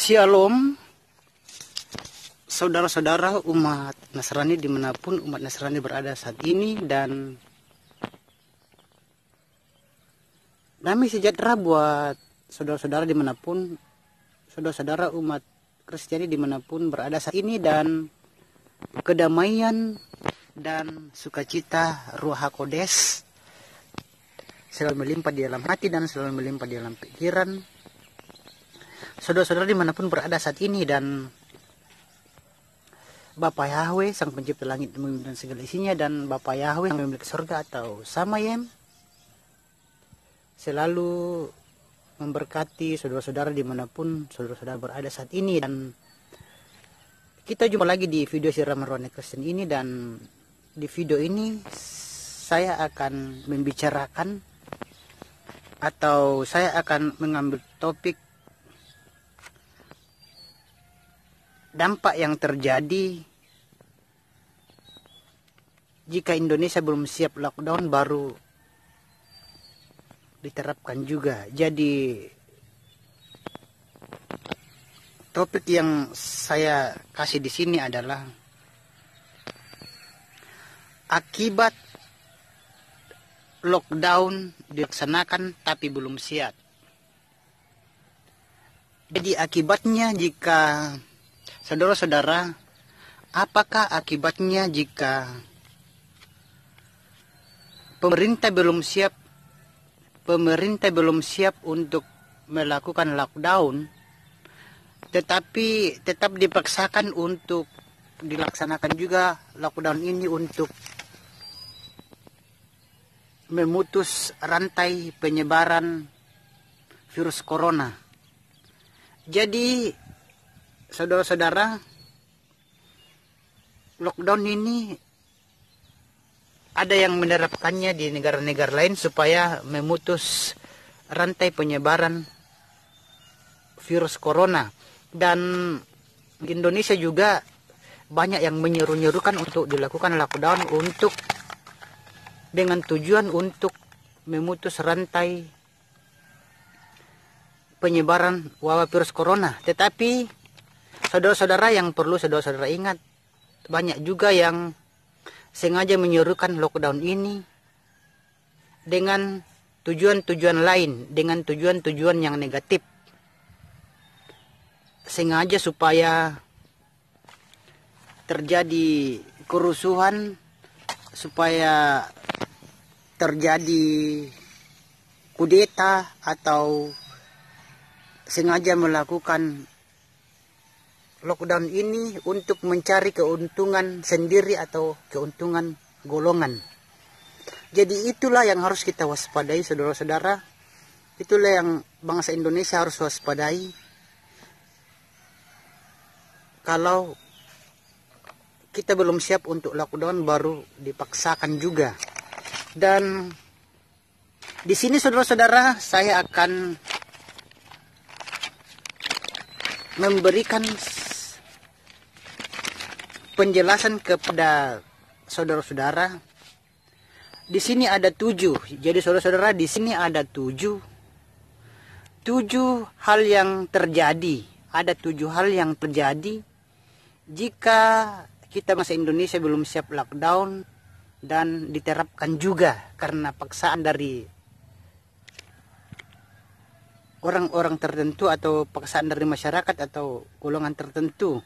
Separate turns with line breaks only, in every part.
Shalom, saudara-saudara umat Nasrani dimanapun umat Nasrani berada saat ini, dan damai sejahtera buat saudara-saudara dimanapun, saudara-saudara umat Kristiani dimanapun berada saat ini, dan kedamaian dan sukacita Ruach HaKodes selalu melimpah di dalam hati dan selalu melimpah di dalam pikiran saudara-saudara dimanapun berada saat ini. Dan Bapa Yahweh, Sang Pencipta langit dan segala isinya, dan Bapa Yahweh yang memiliki surga atau Samayem, selalu memberkati saudara-saudara dimanapun saudara-saudara berada saat ini. Dan kita jumpa lagi di video siraman Rohani Kristen ini, dan di video ini saya akan membicarakan atau saya akan mengambil topik dampak yang terjadi jika Indonesia belum siap lockdown baru diterapkan juga. Jadi topik yang saya kasih di sini adalah akibat lockdown dilaksanakan tapi belum siap. Jadi akibatnya jika saudara-saudara, apakah akibatnya jika pemerintah belum siap untuk melakukan lockdown, tetapi tetap dipaksakan untuk dilaksanakan juga lockdown ini untuk memutus rantai penyebaran virus corona. Jadi saudara-saudara, lockdown ini ada yang menerapkannya di negara-negara lain supaya memutus rantai penyebaran virus corona. Dan di Indonesia juga banyak yang menyeru-nyerukan untuk dilakukan lockdown untuk dengan tujuan untuk memutus rantai penyebaran wabah virus corona. Tetapi saudara-saudara, yang perlu saudara-saudara ingat, banyak juga yang sengaja menyerukan lockdown ini dengan tujuan-tujuan lain, dengan tujuan-tujuan yang negatif. Sengaja supaya terjadi kerusuhan, supaya terjadi kudeta, atau sengaja melakukan lockdown ini untuk mencari keuntungan sendiri atau keuntungan golongan. Jadi itulah yang harus kita waspadai saudara-saudara. Itulah yang bangsa Indonesia harus waspadai. Kalau kita belum siap untuk lockdown baru dipaksakan juga. Dan di sini saudara-saudara, saya akan memberikan penjelasan kepada saudara-saudara. Di sini ada 7. Jadi saudara-saudara, di sini ada 7 hal yang terjadi. Ada 7 hal yang terjadi jika kita masa Indonesia belum siap lockdown dan diterapkan juga karena paksaan dari orang-orang tertentu atau paksaan dari masyarakat atau golongan tertentu.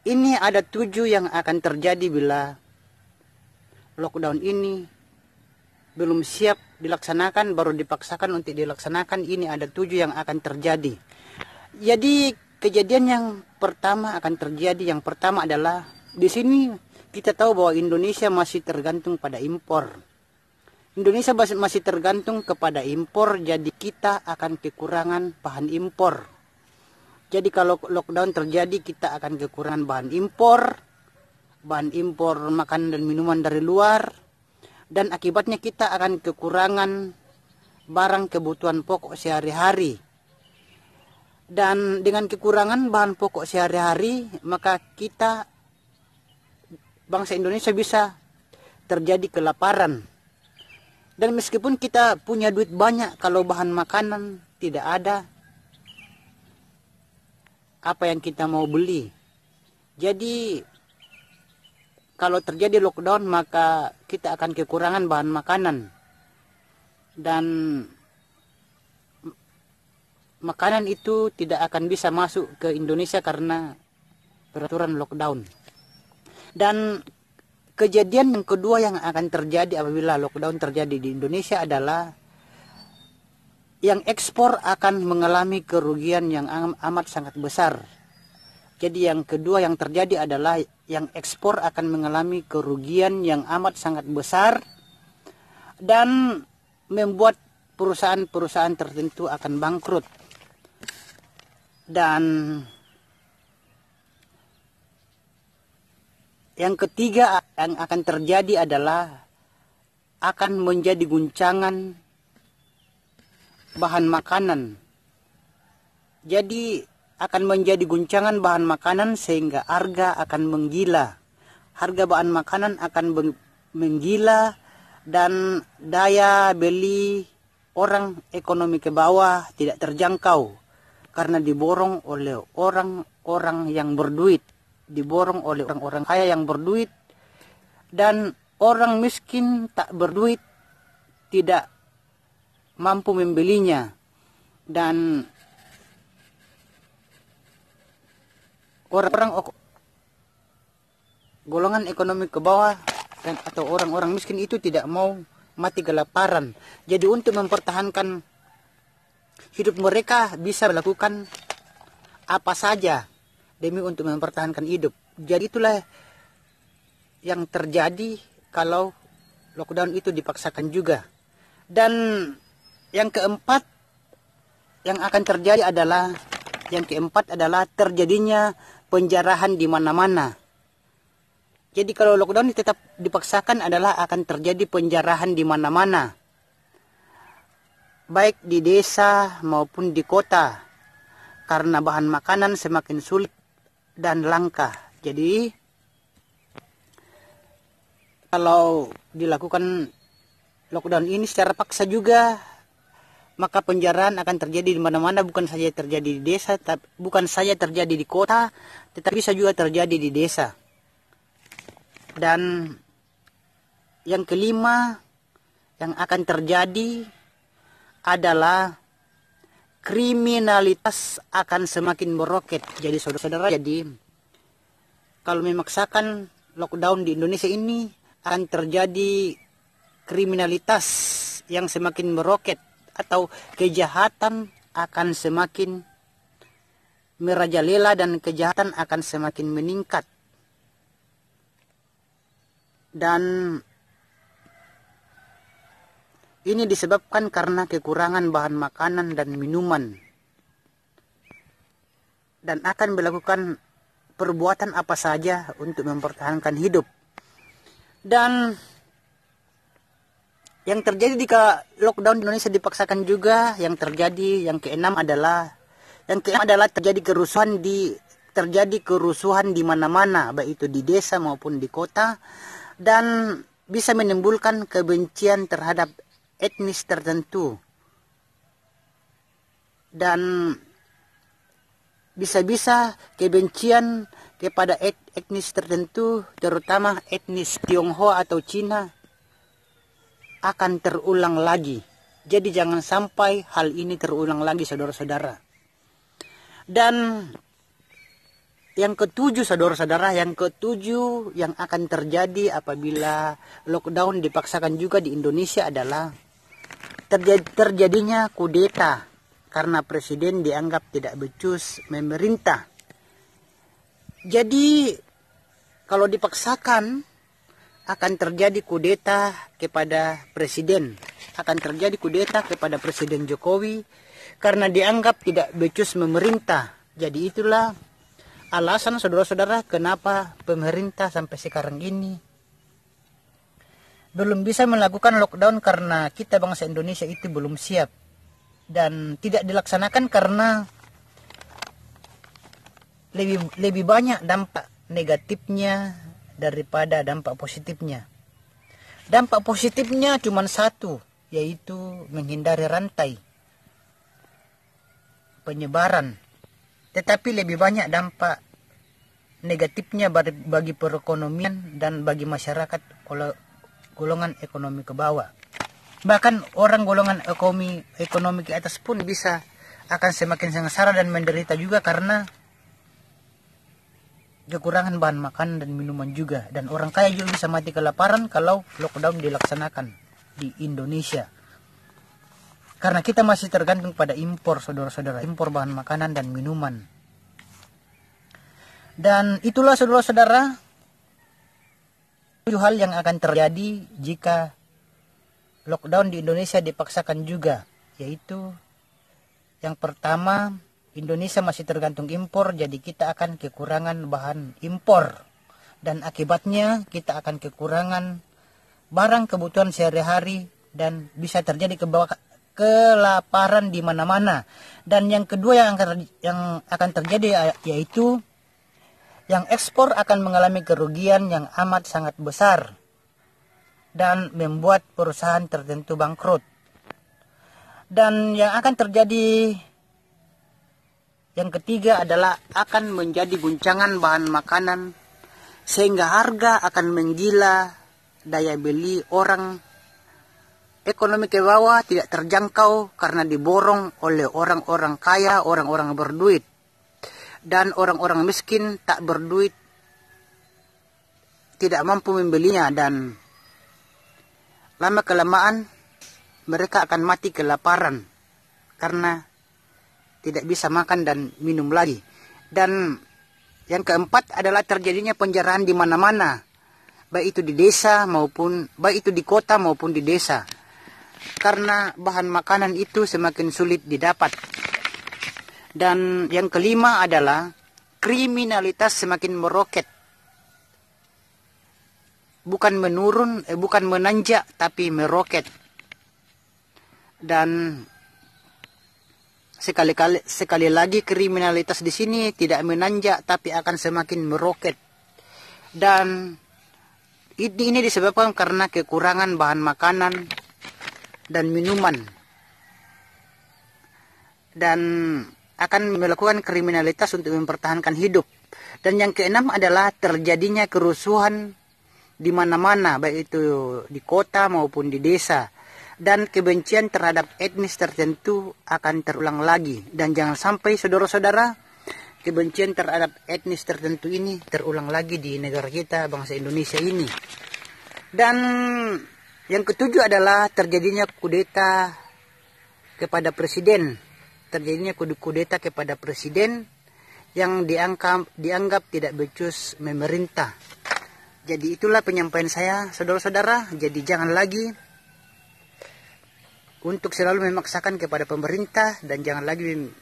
Ini ada 7 yang akan terjadi bila lockdown ini belum siap dilaksanakan, baru dipaksakan untuk dilaksanakan. Ini ada 7 yang akan terjadi. Jadi kejadian yang pertama akan terjadi. Yang pertama adalah, di sini kita tahu bahwa Indonesia masih tergantung pada impor. Indonesia masih tergantung kepada impor, jadi kita akan kekurangan bahan impor. Jadi kalau lockdown terjadi, kita akan kekurangan bahan impor makanan dan minuman dari luar, dan akibatnya kita akan kekurangan barang kebutuhan pokok sehari-hari. Dan dengan kekurangan bahan pokok sehari-hari, maka kita bangsa Indonesia bisa terjadi kelaparan. Dan meskipun kita punya duit banyak, kalau bahan makanan tidak ada, apa yang kita mau beli. Jadi kalau terjadi lockdown maka kita akan kekurangan bahan makanan. Dan makanan itu tidak akan bisa masuk ke Indonesia karena peraturan lockdown. Dan kejadian yang kedua yang akan terjadi apabila lockdown terjadi di Indonesia adalah yang ekspor akan mengalami kerugian yang amat sangat besar. Jadi yang kedua yang terjadi adalah yang ekspor akan mengalami kerugian yang amat sangat besar dan membuat perusahaan-perusahaan tertentu akan bangkrut. Dan yang ketiga yang akan terjadi adalah akan menjadi guncangan bahan makanan. Jadi akan menjadi guncangan bahan makanan sehingga harga akan menggila. Harga bahan makanan akan menggila dan daya beli orang ekonomi ke bawah tidak terjangkau karena diborong oleh orang-orang yang berduit, diborong oleh orang-orang kaya yang berduit, dan orang miskin tak berduit tidak mampu membelinya. Dan orang-orang golongan ekonomi ke bawah atau orang-orang miskin itu tidak mau mati kelaparan. Jadi untuk mempertahankan hidup mereka bisa melakukan apa saja demi untuk mempertahankan hidup. Jadi itulah yang terjadi kalau lockdown itu dipaksakan juga. Dan yang keempat yang akan terjadi adalah terjadinya penjarahan di mana-mana. Jadi kalau lockdown tetap dipaksakan adalah akan terjadi penjarahan di mana-mana. Baik di desa maupun di kota. Karena bahan makanan semakin sulit dan langka. Jadi kalau dilakukan lockdown ini secara paksa juga, maka penjarahan akan terjadi di mana-mana, bukan saja terjadi di desa, bukan saja terjadi di kota, tetapi bisa juga terjadi di desa. Dan yang kelima yang akan terjadi adalah kriminalitas akan semakin meroket. Jadi saudara-saudara, jadi kalau memaksakan lockdown di Indonesia ini akan terjadi kriminalitas yang semakin meroket atau kejahatan akan semakin merajalela dan kejahatan akan semakin meningkat. Dan ini disebabkan karena kekurangan bahan makanan dan minuman. Dan akan melakukan perbuatan apa saja untuk mempertahankan hidup. Dan yang terjadi jika lockdown di Indonesia dipaksakan juga, yang keenam adalah terjadi kerusuhan di mana-mana, baik itu di desa maupun di kota, dan bisa menimbulkan kebencian terhadap etnis tertentu. Dan bisa-bisa kebencian kepada etnis tertentu, terutama etnis Tionghoa atau Cina, akan terulang lagi. Jadi jangan sampai hal ini terulang lagi, saudara-saudara. Dan yang ketujuh, saudara-saudara, yang akan terjadi apabila lockdown dipaksakan juga di Indonesia adalah terjadinya kudeta karena presiden dianggap tidak becus memerintah. Jadi kalau dipaksakan akan terjadi kudeta kepada presiden. Akan terjadi kudeta kepada Presiden Jokowi karena dianggap tidak becus memerintah. Jadi itulah alasan, saudara-saudara, kenapa pemerintah sampai sekarang ini belum bisa melakukan lockdown, karena kita bangsa Indonesia itu belum siap. Dan tidak dilaksanakan karena lebih banyak dampak negatifnya daripada dampak positifnya. Dampak positifnya cuma satu, yaitu menghindari rantai penyebaran tetapi lebih banyak dampak negatifnya bagi perekonomian dan bagi masyarakat golongan ekonomi ke bawah. Bahkan orang golongan ekonomi ke atas pun bisa akan semakin sengsara dan menderita juga karena kekurangan bahan makanan dan minuman juga. Dan orang kaya juga bisa mati kelaparan kalau lockdown dilaksanakan di Indonesia. Karena kita masih tergantung pada impor, saudara-saudara, impor bahan makanan dan minuman. Dan itulah saudara-saudara 7 hal yang akan terjadi jika lockdown di Indonesia dipaksakan juga, yaitu yang pertama, Indonesia masih tergantung impor, jadi kita akan kekurangan bahan impor. Dan akibatnya kita akan kekurangan barang kebutuhan sehari-hari dan bisa terjadi kelaparan di mana-mana. Dan yang kedua yang akan terjadi yaitu yang ekspor akan mengalami kerugian yang amat sangat besar dan membuat perusahaan tertentu bangkrut. Dan yang akan terjadi yang ketiga adalah akan menjadi guncangan bahan makanan sehingga harga akan menggila, daya beli orang ekonomi ke bawah tidak terjangkau karena diborong oleh orang-orang kaya, orang-orang berduit. Dan orang-orang miskin tak berduit, tidak mampu membelinya, dan lama-kelamaan mereka akan mati kelaparan karena tidak bisa makan dan minum lagi. Dan yang keempat adalah terjadinya penjarahan di mana-mana, baik itu di desa baik itu di kota maupun di desa. Karena bahan makanan itu semakin sulit didapat. Dan yang kelima adalah kriminalitas semakin meroket. Bukan menanjak tapi meroket. Dan sekali lagi kriminalitas di sini tidak menanjak tapi akan semakin meroket. Dan ini disebabkan karena kekurangan bahan makanan dan minuman. Dan akan melakukan kriminalitas untuk mempertahankan hidup. Dan yang keenam adalah terjadinya kerusuhan di mana-mana, baik itu di kota maupun di desa. Dan kebencian terhadap etnis tertentu akan terulang lagi. Dan jangan sampai saudara-saudara, kebencian terhadap etnis tertentu ini terulang lagi di negara kita, bangsa Indonesia ini. Dan yang ketujuh adalah terjadinya kudeta kepada presiden. Terjadinya kudeta kepada presiden yang dianggap tidak becus memerintah. Jadi itulah penyampaian saya, saudara-saudara. Jadi jangan lagi untuk selalu memaksakan kepada pemerintah dan jangan lagi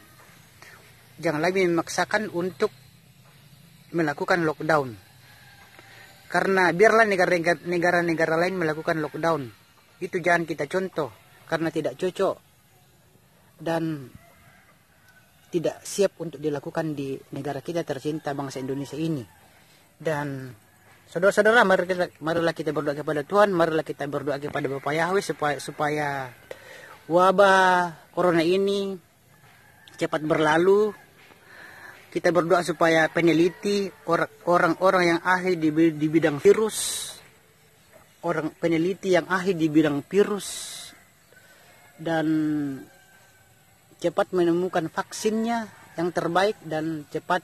memaksakan untuk melakukan lockdown. Karena biarlah negara-negara lain melakukan lockdown, itu jangan kita contoh karena tidak cocok dan tidak siap untuk dilakukan di negara kita tercinta, bangsa Indonesia ini. Dan saudara-saudara, marilah kita berdoa kepada Tuhan, marilah kita berdoa kepada Bapa Yahweh supaya wabah corona ini cepat berlalu. Kita berdoa supaya peneliti, orang-orang yang ahli di bidang virus, peneliti yang ahli di bidang virus, dan cepat menemukan vaksinnya yang terbaik dan cepat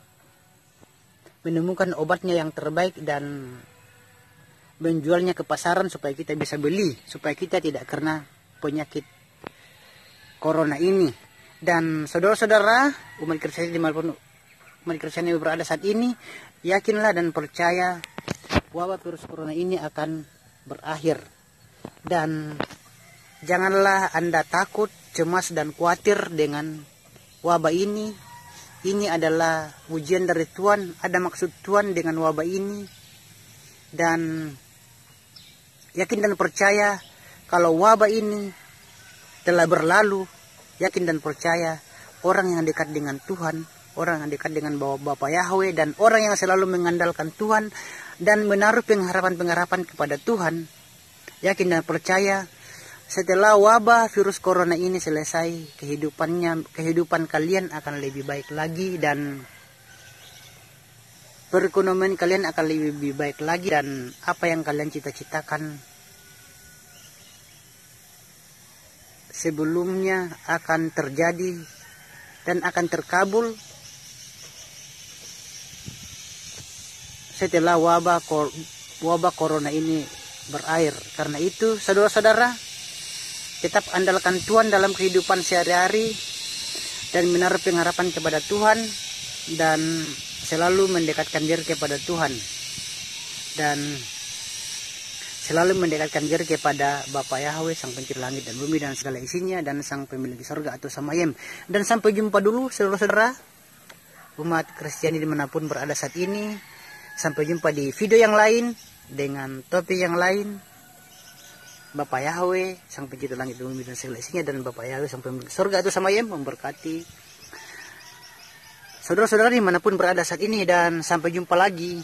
menemukan obatnya yang terbaik dan menjualnya ke pasaran supaya kita bisa beli, supaya kita tidak kena penyakit corona ini. Dan saudara-saudara, umat Kristen yang berada saat ini, yakinlah dan percaya wabah virus corona ini akan berakhir. Dan janganlah Anda takut, cemas dan khawatir dengan wabah ini. Ini adalah ujian dari Tuhan, ada maksud Tuhan dengan wabah ini. Dan yakin dan percaya kalau wabah ini telah berlalu, yakin dan percaya orang yang dekat dengan Tuhan, orang yang dekat dengan Bapa Yahweh, dan orang yang selalu mengandalkan Tuhan dan menaruh pengharapan-pengharapan kepada Tuhan, yakin dan percaya setelah wabah virus corona ini selesai, kehidupan kalian akan lebih baik lagi, dan perekonomian kalian akan lebih baik lagi, dan apa yang kalian cita-citakan sebelumnya akan terjadi dan akan terkabul setelah wabah corona ini berakhir. Karena itu, saudara-saudara, tetap andalkan Tuhan dalam kehidupan sehari-hari dan menaruh pengharapan kepada Tuhan, dan selalu mendekatkan diri kepada Tuhan, dan selalu mendekatkan diri kepada Bapa Yahweh, Sang Pencipta langit dan bumi dan segala isinya, dan Sang Pemilik surga atau Samayem. Dan sampai jumpa dulu, saudara-saudara umat Kristiani dimanapun berada saat ini. Sampai jumpa di video yang lain dengan topik yang lain. Bapa Yahweh, Sang Pencipta langit dan bumi dan segala isinya, dan Bapa Yahweh, Sang Pemilik surga atau Samayem memberkati saudara-saudara dimanapun berada saat ini, dan sampai jumpa lagi.